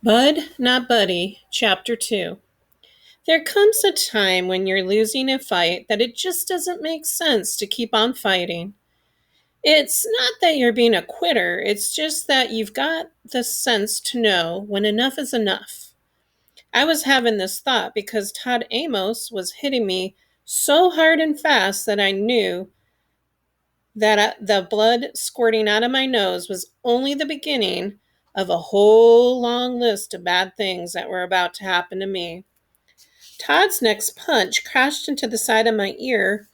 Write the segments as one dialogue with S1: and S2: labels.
S1: Bud, Not Buddy, Chapter 2. There comes a time when you're losing a fight that it just doesn't make sense to keep on fighting. It's not that you're being a quitter, it's just that you've got the sense to know when enough is enough. I was having this thought because Todd Amos was hitting me so hard and fast that I knew that the blood squirting out of my nose was only the beginning of a whole long list of bad things that were about to happen to me. Todd's next punch crashed into the side of my ear,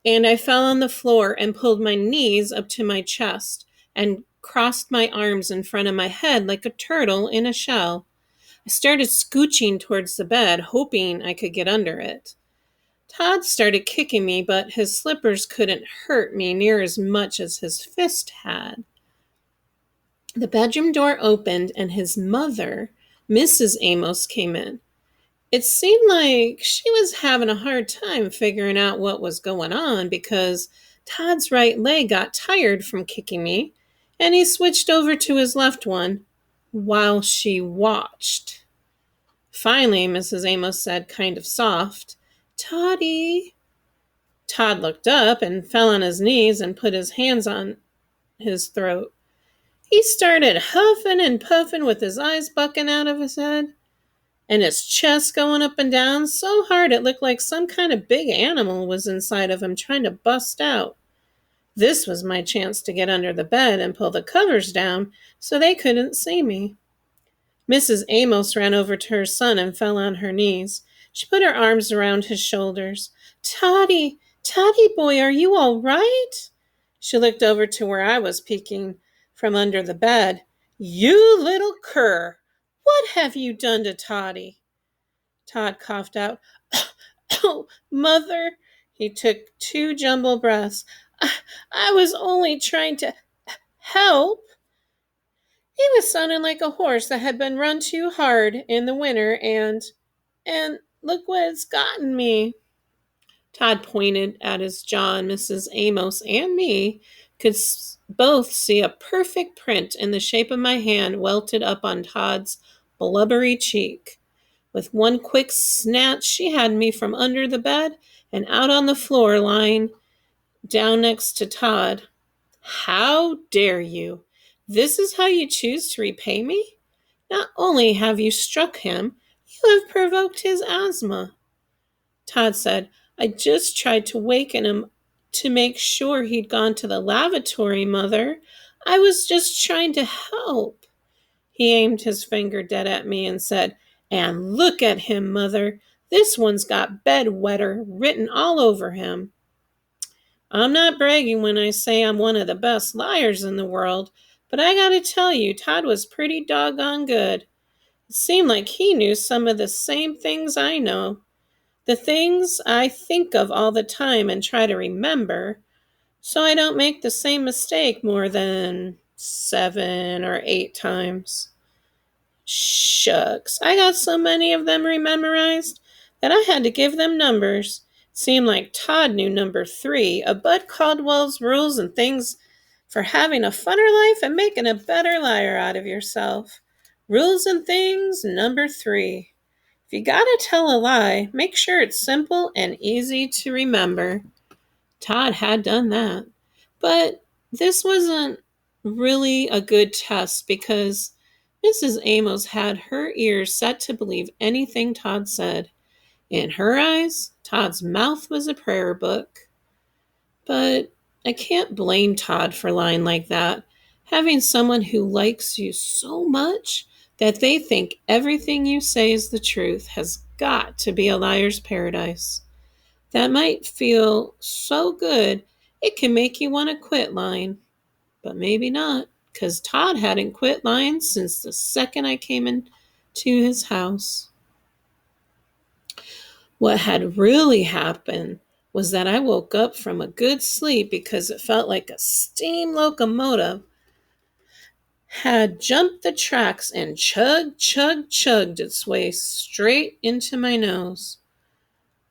S1: and I fell on the floor and pulled my knees up to my chest and crossed my arms in front of my head like a turtle in a shell. I started scooching towards the bed, hoping I could get under it. Todd started kicking me, but his slippers couldn't hurt me near as much as his fist had. The bedroom door opened, and his mother, Mrs. Amos, came in. It seemed like she was having a hard time figuring out what was going on because Todd's right leg got tired from kicking me, and he switched over to his left one while she watched. Finally, Mrs. Amos said, kind of soft, "Toddy." Todd looked up and fell on his knees and put his hands on his throat. He started huffing and puffing with his eyes bucking out of his head and his chest going up and down so hard it looked like some kind of big animal was inside of him trying to bust out. This was my chance to get under the bed and pull the covers down so they couldn't see me. Mrs. Amos ran over to her son and fell on her knees. She put her arms around his shoulders. Toddy boy, are you all right?" She looked over to where I was peeking from under the bed. "You little cur! What have you done to Toddy?" Todd coughed out, "Oh, Mother." He took two jumbled breaths. I was only trying to help." He was sounding like a horse that had been run too hard in the winter, and look what it's gotten me. Todd pointed at his jaw, and Mrs. Amos and me could both see a perfect print in the shape of my hand welted up on Todd's blubbery cheek. With one quick snatch, she had me from under the bed and out on the floor, lying down next to Todd. "How dare you? This is how you choose to repay me? Not only have you struck him, you have provoked his asthma." Todd said, "I just tried to waken him to make sure he'd gone to the lavatory, Mother. I was just trying to help." He aimed his finger dead at me and said, "And look at him, Mother. This one's got bedwetter written all over him." I'm not bragging when I say I'm one of the best liars in the world, but I gotta tell you, Todd was pretty doggone good. It seemed like he knew some of the same things I know. The things I think of all the time and try to remember, so I don't make the same mistake more than 7 or 8 times. Shucks, I got so many of them memorized that I had to give them numbers. Seemed like Todd knew number 3 of Bud Caldwell's rules and things for having a funner life and making a better liar out of yourself. Rules and things, number 3. If you gotta tell a lie, make sure it's simple and easy to remember. Todd had done that. But this wasn't really a good test because Mrs. Amos had her ears set to believe anything Todd said. In her eyes, Todd's mouth was a prayer book. But I can't blame Todd for lying like that. Having someone who likes you so much that they think everything you say is the truth has got to be a liar's paradise. That might feel so good it can make you want to quit lying. But maybe not, because Todd hadn't quit lying since the second I came into his house. What had really happened was that I woke up from a good sleep because it felt like a steam locomotive had jumped the tracks and chugged its way straight into my nose.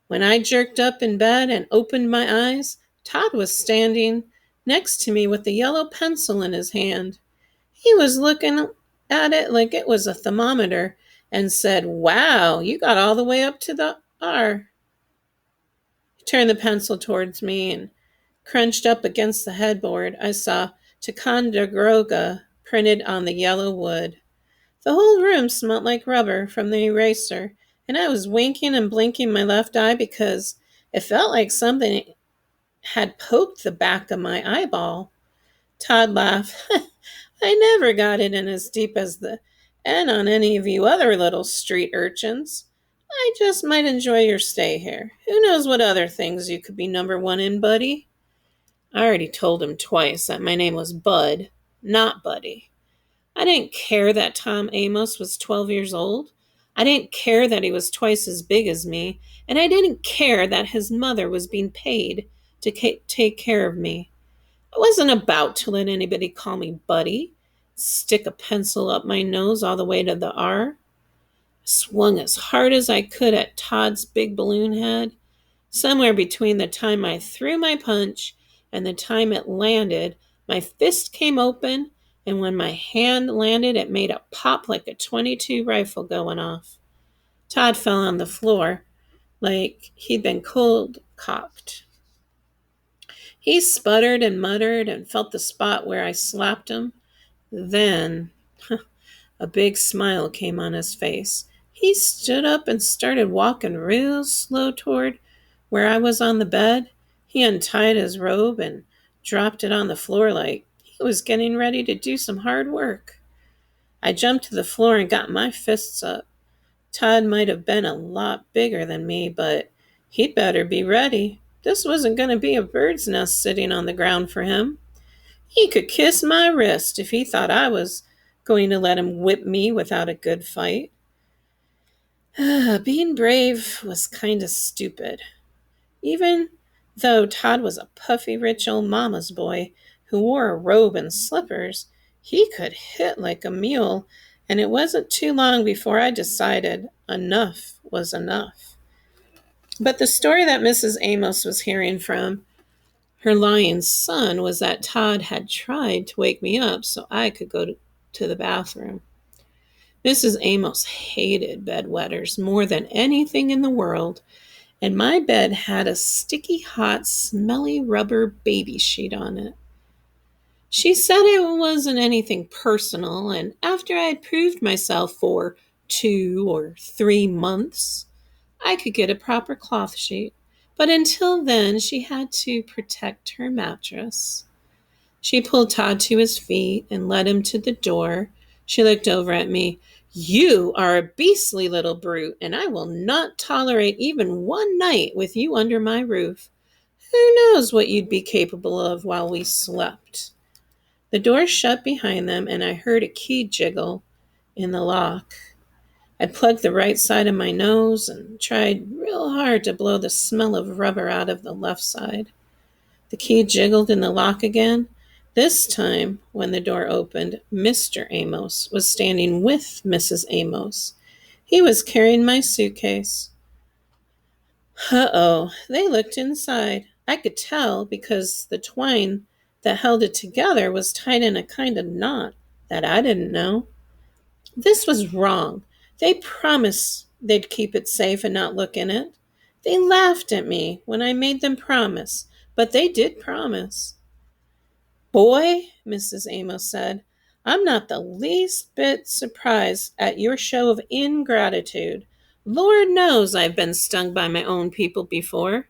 S1: When I jerked up in bed and opened my eyes, Todd was standing next to me with a yellow pencil in his hand. He was looking at it like it was a thermometer and said, "Wow, you got all the way up to the R." He turned the pencil towards me and crunched up against the headboard. I saw Ticonderoga printed on the yellow wood. The whole room smelt like rubber from the eraser, and I was winking and blinking my left eye because it felt like something had poked the back of my eyeball. Todd laughed. I never got it in as deep as the N on any of you other little street urchins. I just might enjoy your stay here. Who knows what other things you could be number one in, buddy? I already told him twice that my name was Bud, not Buddy. I didn't care that Tom Amos was 12 years old. I didn't care that he was twice as big as me. And I didn't care that his mother was being paid to take care of me. I wasn't about to let anybody call me Buddy, stick a pencil up my nose all the way to the R. I swung as hard as I could at Todd's big balloon head. Somewhere between the time I threw my punch and the time it landed, my fist came open, and when my hand landed, it made a pop like a 22 rifle going off. Todd fell on the floor like he'd been cold cocked. He sputtered and muttered and felt the spot where I slapped him. Then a big smile came on his face. He stood up and started walking real slow toward where I was on the bed. He untied his robe and dropped it on the floor like he was getting ready to do some hard work. I jumped to the floor and got my fists up. Todd might have been a lot bigger than me, but he'd better be ready. This wasn't going to be a bird's nest sitting on the ground for him. He could kiss my wrist if he thought I was going to let him whip me without a good fight. Being brave was kind of stupid. Even though Todd was a puffy, rich old mama's boy who wore a robe and slippers, he could hit like a mule, and it wasn't too long before I decided enough was enough. But the story that Mrs. Amos was hearing from her lying son was that Todd had tried to wake me up so I could go to the bathroom. Mrs. Amos hated bedwetters more than anything in the world, and my bed had a sticky, hot, smelly rubber baby sheet on it. She said it wasn't anything personal, and after I had proved myself for 2 or 3 months, I could get a proper cloth sheet. But until then, she had to protect her mattress. She pulled Todd to his feet and led him to the door. She looked over at me. You are a beastly little brute, and I will not tolerate even one night with you under my roof. Who knows what you'd be capable of while we slept? The door shut behind them, and I heard a key jiggle in the lock. I plugged the right side of my nose and tried real hard to blow the smell of rubber out of the left side. The key jiggled in the lock again. This time, when the door opened, Mr. Amos was standing with Mrs. Amos. He was carrying my suitcase. Uh-oh, they looked inside. I could tell because the twine that held it together was tied in a kind of knot that I didn't know. This was wrong. They promised they'd keep it safe and not look in it. They laughed at me when I made them promise, but they did promise. Boy, Mrs. Amos said, I'm not the least bit surprised at your show of ingratitude. Lord knows I've been stung by my own people before.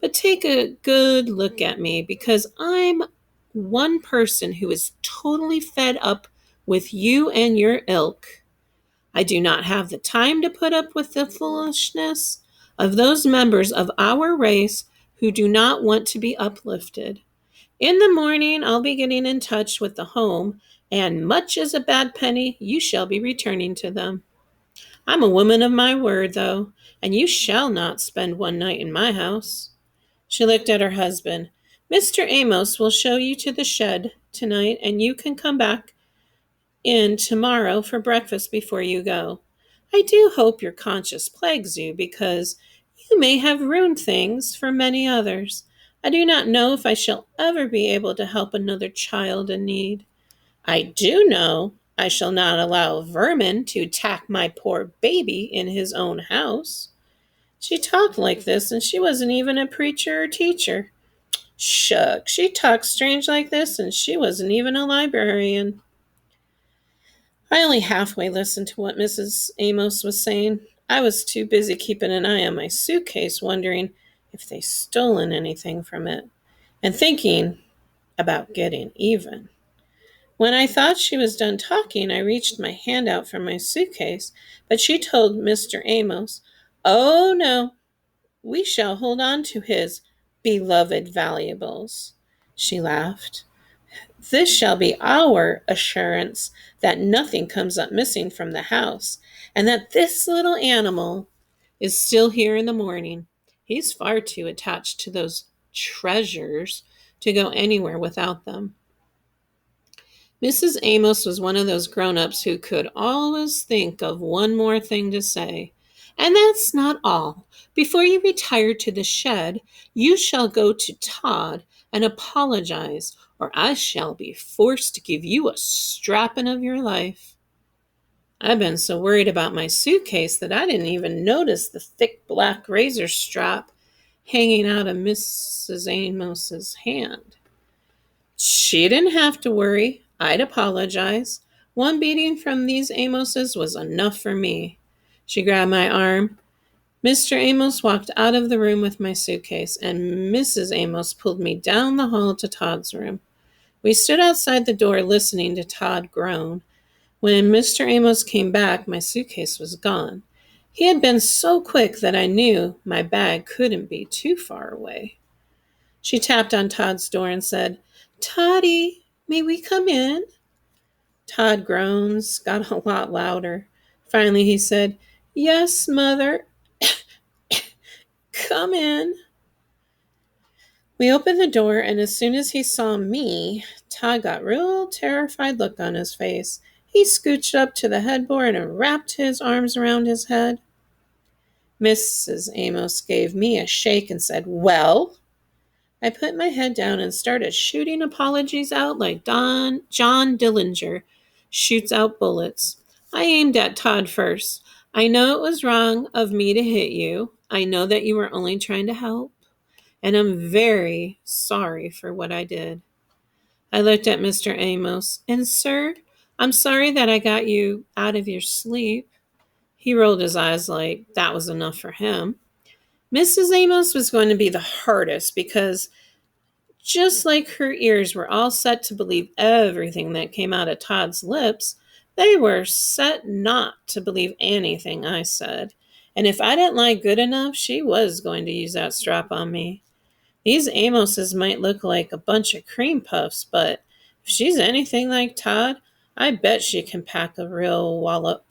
S1: But take a good look at me because I'm one person who is totally fed up with you and your ilk. I do not have the time to put up with the foolishness of those members of our race who do not want to be uplifted. In the morning, I'll be getting in touch with the home, and much as a bad penny, you shall be returning to them. I'm a woman of my word, though, and you shall not spend one night in my house. She looked at her husband. Mr. Amos will show you to the shed tonight, and you can come back in tomorrow for breakfast before you go. I do hope your conscience plagues you, because you may have ruined things for many others. I do not know if I shall ever be able to help another child in need. I do know I shall not allow vermin to attack my poor baby in his own house. She talked like this, and she wasn't even a preacher or teacher. Shucks, she talked strange like this, and she wasn't even a librarian. I only halfway listened to what Mrs. Amos was saying. I was too busy keeping an eye on my suitcase, wondering if they stolen anything from it, and thinking about getting even. When I thought she was done talking, I reached my hand out for my suitcase, but she told Mr. Amos, "Oh, no, we shall hold on to his beloved valuables." She laughed. "This shall be our assurance that nothing comes up missing from the house, and that this little animal is still here in the morning. He's far too attached to those treasures to go anywhere without them." Mrs. Amos was one of those grown-ups who could always think of one more thing to say. "And that's not all. Before you retire to the shed, you shall go to Todd and apologize, or I shall be forced to give you a strapping of your life." I've been so worried about my suitcase that I didn't even notice the thick black razor strap hanging out of Mrs. Amos's hand. She didn't have to worry. I'd apologize. One beating from these Amoses was enough for me. She grabbed my arm. Mr. Amos walked out of the room with my suitcase, and Mrs. Amos pulled me down the hall to Todd's room. We stood outside the door listening to Todd groan. When Mr. Amos came back, my suitcase was gone. He had been so quick that I knew my bag couldn't be too far away. She tapped on Todd's door and said, "Toddy, may we come in?" Todd groans got a lot louder. Finally he said, "Yes, Mother. Come in." We opened the door, and as soon as he saw me, Todd got a real terrified look on his face. He scooched up to the headboard and wrapped his arms around his head. Mrs. Amos gave me a shake and said, "Well?" I put my head down and started shooting apologies out like John Dillinger shoots out bullets. I aimed at Todd first. "I know it was wrong of me to hit you. I know that you were only trying to help, and I'm very sorry for what I did." I looked at Mr. Amos. "And, sir, I'm sorry that I got you out of your sleep." He rolled his eyes like that was enough for him. Mrs. Amos was going to be the hardest because just like her ears were all set to believe everything that came out of Todd's lips, they were set not to believe anything I said. And if I didn't lie good enough, she was going to use that strap on me. These Amoses might look like a bunch of cream puffs, but if she's anything like Todd, I bet she can pack a real wallop.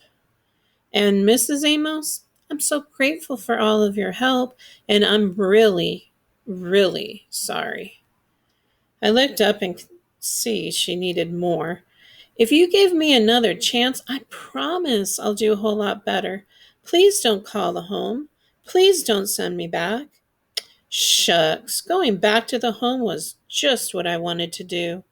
S1: "And Mrs. Amos, I'm so grateful for all of your help, and I'm really, really sorry." I looked up and could see she needed more. "If you give me another chance, I promise I'll do a whole lot better. Please don't call the home. Please don't send me back." Shucks, going back to the home was just what I wanted to do.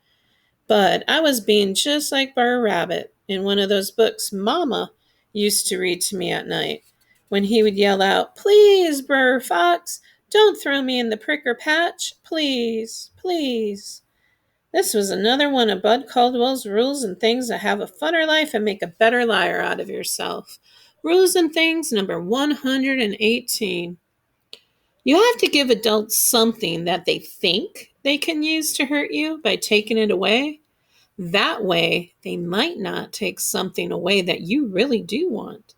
S1: But I was being just like Brer Rabbit in one of those books Mama used to read to me at night, when he would yell out, "Please, Brer Fox, don't throw me in the pricker patch. Please, please." This was another one of Bud Caldwell's rules and things that have a funner life and make a better liar out of yourself. Rules and things number 118. You have to give adults something that they think they can use to hurt you by taking it away. That way, they might not take something away that you really do want.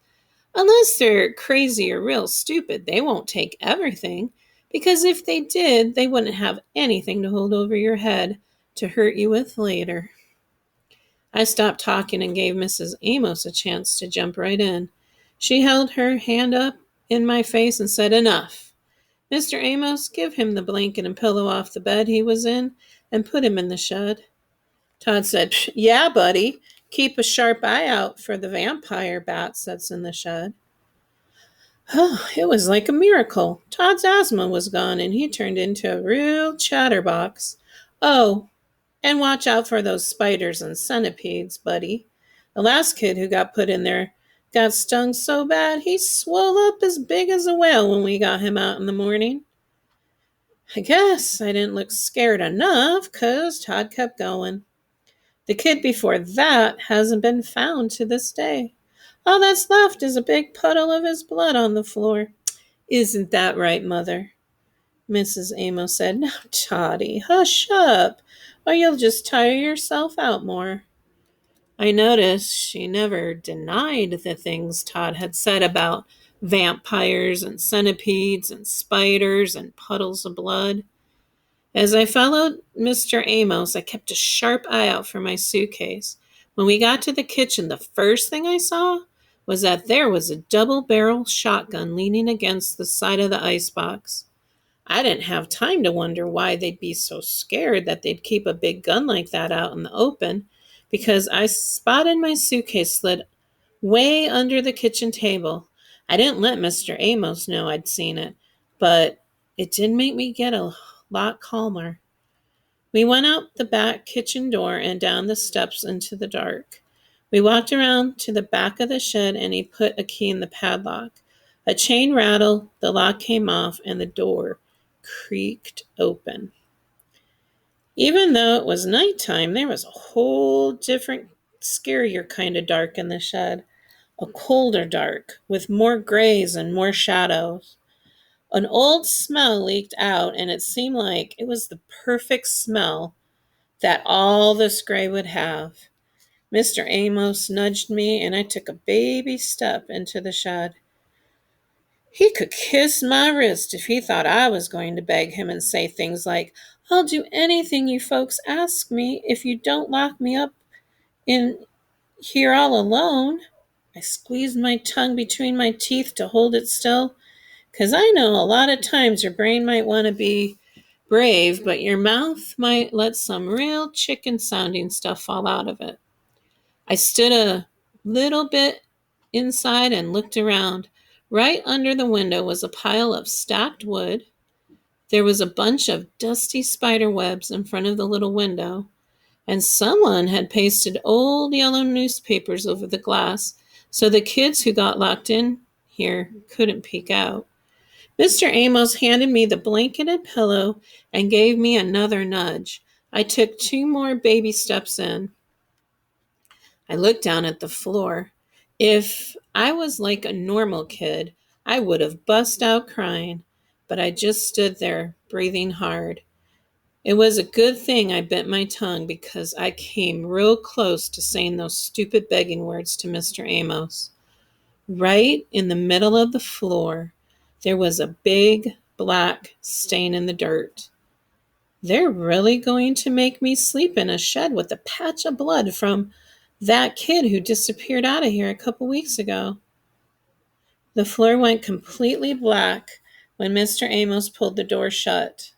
S1: Unless they're crazy or real stupid, they won't take everything, because if they did, they wouldn't have anything to hold over your head to hurt you with later. I stopped talking and gave Mrs. Amos a chance to jump right in. She held her hand up in my face and said, "Enough. Mr. Amos, give him the blanket and pillow off the bed he was in and put him in the shed." Todd said, "Yeah, buddy. Keep a sharp eye out for the vampire bats that's in the shed." Oh, it was like a miracle. Todd's asthma was gone and he turned into a real chatterbox. "Oh, and watch out for those spiders and centipedes, buddy. The last kid who got put in there got stung so bad he swelled up as big as a whale when we got him out in the morning. I guess I didn't look scared enough, 'cause Todd kept going. The kid before that hasn't been found to this day. All that's left is a big puddle of his blood on the floor. Isn't that right, Mother? Mrs. Amos said. Now, Toddy, hush up, or you'll just tire yourself out more. I noticed she never denied the things Todd had said about vampires and centipedes and spiders and puddles of blood. As I followed Mr. Amos, I kept a sharp eye out for my suitcase. When we got to the kitchen, the first thing I saw was that there was a double-barrel shotgun leaning against the side of the icebox. I didn't have time to wonder why they'd be so scared that they'd keep a big gun like that out in the open, because I spotted my suitcase slid way under the kitchen table. I didn't let Mr. Amos know I'd seen it, but it did make me get a lot calmer. We went out the back kitchen door and down the steps into the dark. We walked around to the back of the shed and he put a key in the padlock. A chain rattled, the lock came off, and the door creaked open. Even though it was nighttime, there was a whole different, scarier kind of dark in the shed. A colder dark, with more grays and more shadows. An old smell leaked out, and it seemed like it was the perfect smell that all this gray would have. Mr. Amos nudged me, and I took a baby step into the shed. He could kiss my wrist if he thought I was going to beg him and say things like, I'll do anything you folks ask me if you don't lock me up in here all alone. I squeezed my tongue between my teeth to hold it still, 'cause I know a lot of times your brain might want to be brave, but your mouth might let some real chicken sounding stuff fall out of it. I stood a little bit inside and looked around. Right under the window was a pile of stacked wood. There was a bunch of dusty spider webs in front of the little window, and someone had pasted old yellow newspapers over the glass so the kids who got locked in here couldn't peek out. Mr. Amos handed me the blanketed pillow and gave me another nudge. I took 2 more baby steps in. I looked down at the floor. If I was like a normal kid, I would have bust out crying, but I just stood there, breathing hard. It was a good thing I bit my tongue, because I came real close to saying those stupid begging words to Mr. Amos. Right in the middle of the floor, there was a big black stain in the dirt. They're really going to make me sleep in a shed with a patch of blood from that kid who disappeared out of here a couple weeks ago. The floor went completely black when Mr. Amos pulled the door shut.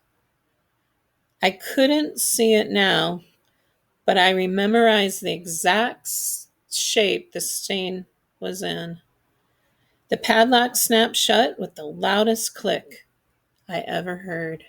S1: I couldn't see it now, but I memorized the exact shape the stain was in. The padlock snapped shut with the loudest click I ever heard.